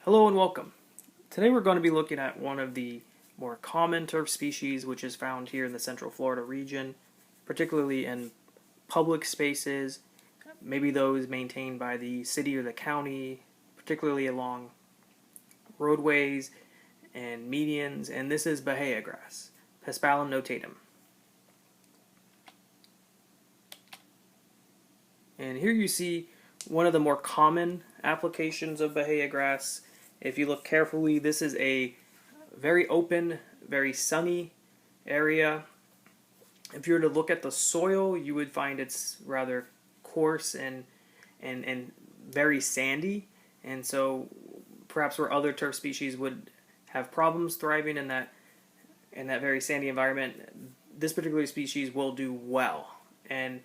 Hello and welcome. Today we're going to be looking at one of the more common turf species which is found here in the Central Florida region, particularly in public spaces, maybe those maintained by the city or the county, particularly along roadways and medians, and this is Bahiagrass, Paspalum notatum. And here you see one of the more common applications of Bahiagrass. If you look carefully, this is a very open, very sunny area. If you were to look at the soil, you would find it's rather coarse and very sandy. And so perhaps where other turf species would have problems thriving in that very sandy environment, this particular species will do well. And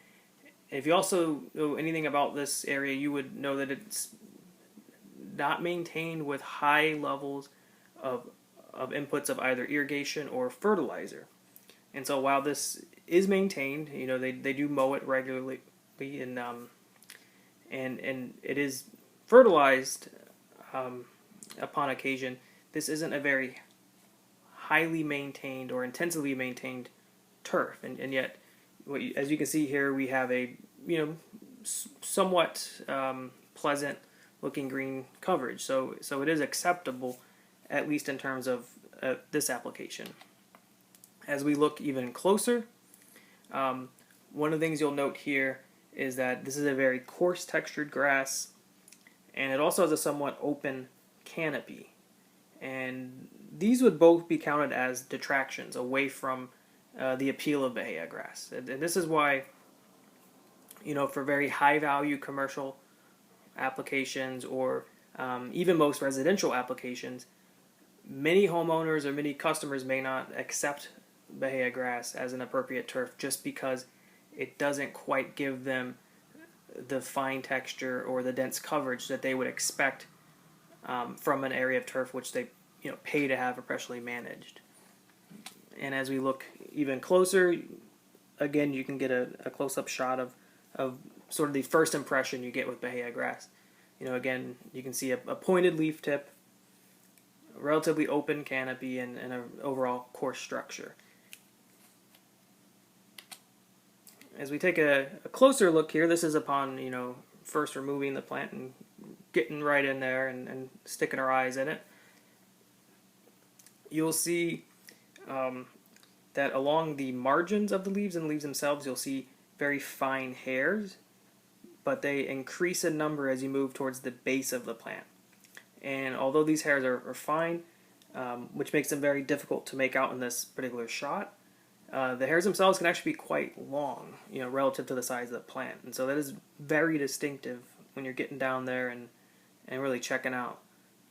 if you also know anything about this area, you would know that it's not maintained with high levels of inputs of either irrigation or fertilizer. And so while this is maintained, they do mow it regularly, and it is fertilized upon occasion. This isn't a very highly maintained or intensively maintained turf, and yet, as you can see here, we have a somewhat pleasant looking green coverage. So it is acceptable, at least in terms of this application. As we look even closer, one of the things you'll note here is that this is a very coarse textured grass, and it also has a somewhat open canopy. And these would both be counted as detractions away from the appeal of Bahiagrass. And this is why, for very high value commercial applications or even most residential applications, many homeowners or many customers may not accept Bahiagrass as an appropriate turf just because it doesn't quite give them the fine texture or the dense coverage that they would expect from an area of turf which they pay to have professionally managed. And as we look even closer, again, you can get a close-up shot of sort of the first impression you get with Bahiagrass. Again, you can see a pointed leaf tip, a relatively open canopy, and an overall coarse structure. As we take a closer look here, this is upon, first removing the plant and getting right in there and sticking our eyes in it. You'll see that along the margins of the leaves and the leaves themselves, you'll see very fine hairs, but they increase in number as you move towards the base of the plant. And although these hairs are fine, which makes them very difficult to make out in this particular shot, the hairs themselves can actually be quite long, relative to the size of the plant. And so that is very distinctive when you're getting down there and really checking out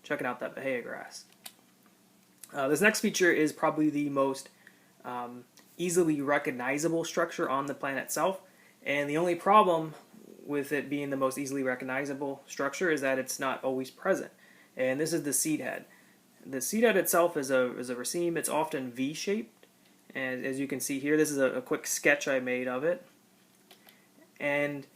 that Bahiagrass. This next feature is probably the most easily recognizable structure on the plant itself, and the only problem with it being the most easily recognizable structure is that it's not always present, and this is the seed head. The seed head itself is a raceme. It's often V-shaped, and as you can see here, this is a quick sketch I made of it, and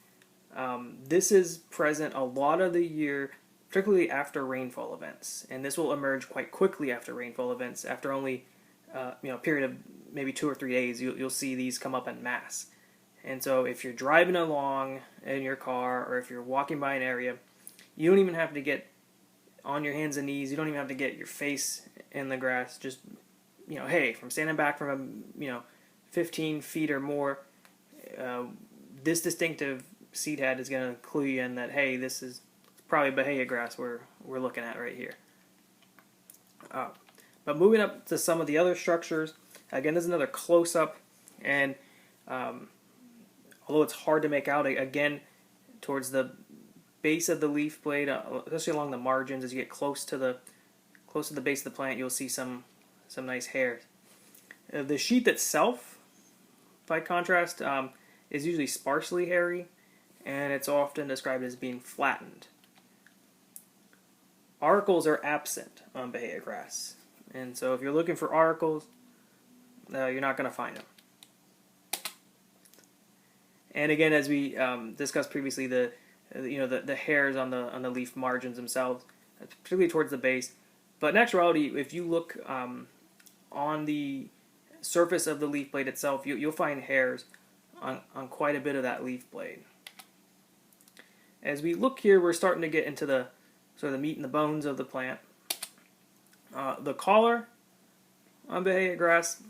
this is present a lot of the year, particularly after rainfall events, and this will emerge quite quickly after rainfall events. After only a period of maybe 2 or 3 days, you'll see these come up en masse. And so if you're driving along in your car, or if you're walking by an area, you don't even have to get on your hands and knees. You don't even have to get your face in the grass. Just, hey, from standing back from 15 feet or more, this distinctive seed head is going to clue you in that, hey, this is probably Bahiagrass we're looking at right here. But moving up to some of the other structures, again, this is another close-up, and although it's hard to make out, again, towards the base of the leaf blade, especially along the margins, as you get close to the base of the plant, you'll see some nice hairs. The sheath itself, by contrast, is usually sparsely hairy, and it's often described as being flattened. Auricles are absent on Bahiagrass, and so if you're looking for auricles, you're not going to find them. And again, as we discussed previously, the hairs on the leaf margins themselves, particularly towards the base. But in actuality, if you look on the surface of the leaf blade itself, you'll find hairs on quite a bit of that leaf blade. As we look here, we're starting to get into the sort of the meat and the bones of the plant. The collar on Bahia grass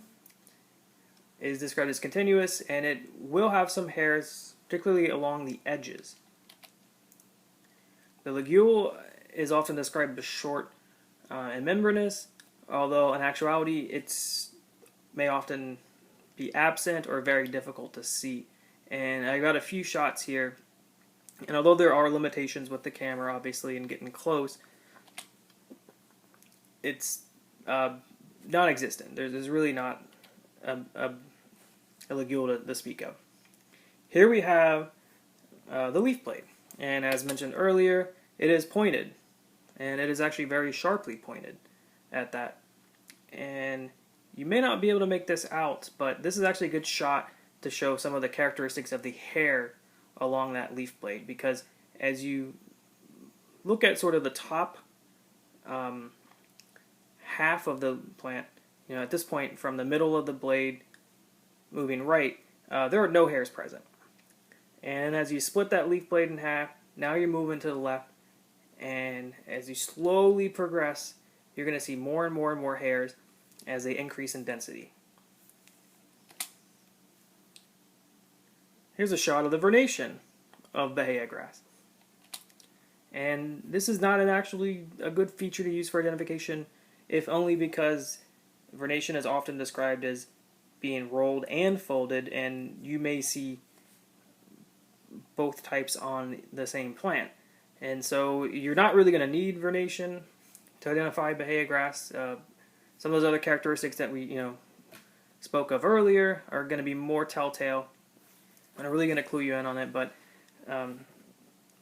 is described as continuous, and it will have some hairs, particularly along the edges. The ligule is often described as short and membranous, although in actuality it may often be absent or very difficult to see. And I got a few shots here, and although there are limitations with the camera, obviously, in getting close, it's non-existent. There's really not a ligule to speak of. Here we have the leaf blade, and as mentioned earlier, it is pointed, and it is actually very sharply pointed at that. And you may not be able to make this out, but this is actually a good shot to show some of the characteristics of the hair along that leaf blade, because as you look at sort of the top half of the plant, at this point from the middle of the blade moving right, there are no hairs present. And as you split that leaf blade in half, now you're moving to the left, and as you slowly progress, you're going to see more and more and more hairs as they increase in density. Here's a shot of the vernation of Bahia grass. And this is not actually a good feature to use for identification, if only because vernation is often described as being rolled and folded, and you may see both types on the same plant. And so you're not really going to need vernation to identify Bahia grass. Some of those other characteristics that we spoke of earlier are going to be more telltale and are really going to clue you in on it. But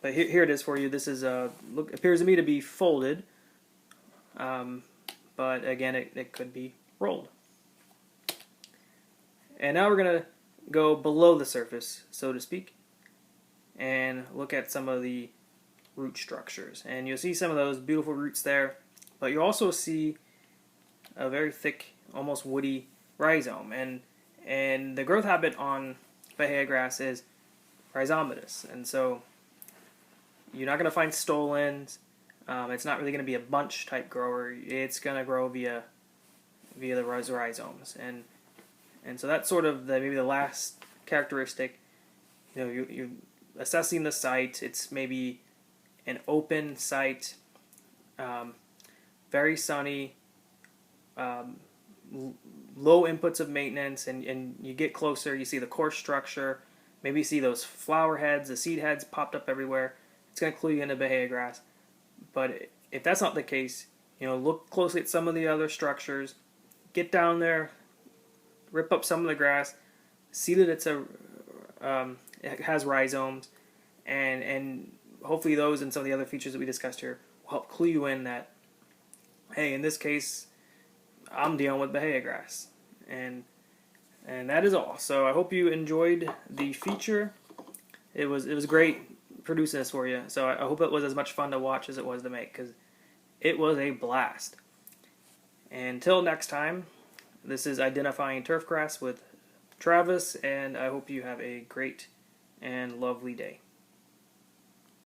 here it is for you. This is appears to me to be folded, but again, it could be rolled. And now we're going to go below the surface, so to speak, and look at some of the root structures. And you'll see some of those beautiful roots there, but you'll also see a very thick, almost woody rhizome. And the growth habit on Bahia grass is rhizomatous, and so you're not going to find stolons. It's not really going to be a bunch type grower. It's going to grow via the rhizomes, and so that's sort of maybe the last characteristic. You're assessing the site. It's maybe an open site, very sunny, low inputs of maintenance, and you get closer, you see the coarse structure, maybe you see those flower heads, the seed heads popped up everywhere. It's going to clue you into Bahia grass. But if that's not the case, look closely at some of the other structures, get down there, rip up some of the grass, see that it has rhizomes, and hopefully those and some of the other features that we discussed here will help clue you in that, hey, in this case, I'm dealing with Bahia grass. And that is all. So I hope you enjoyed the feature. It was great producing this for you. So I hope it was as much fun to watch as it was to make, because it was a blast. Until next time, this is Identifying Turfgrass with Travis, and I hope you have a great and lovely day.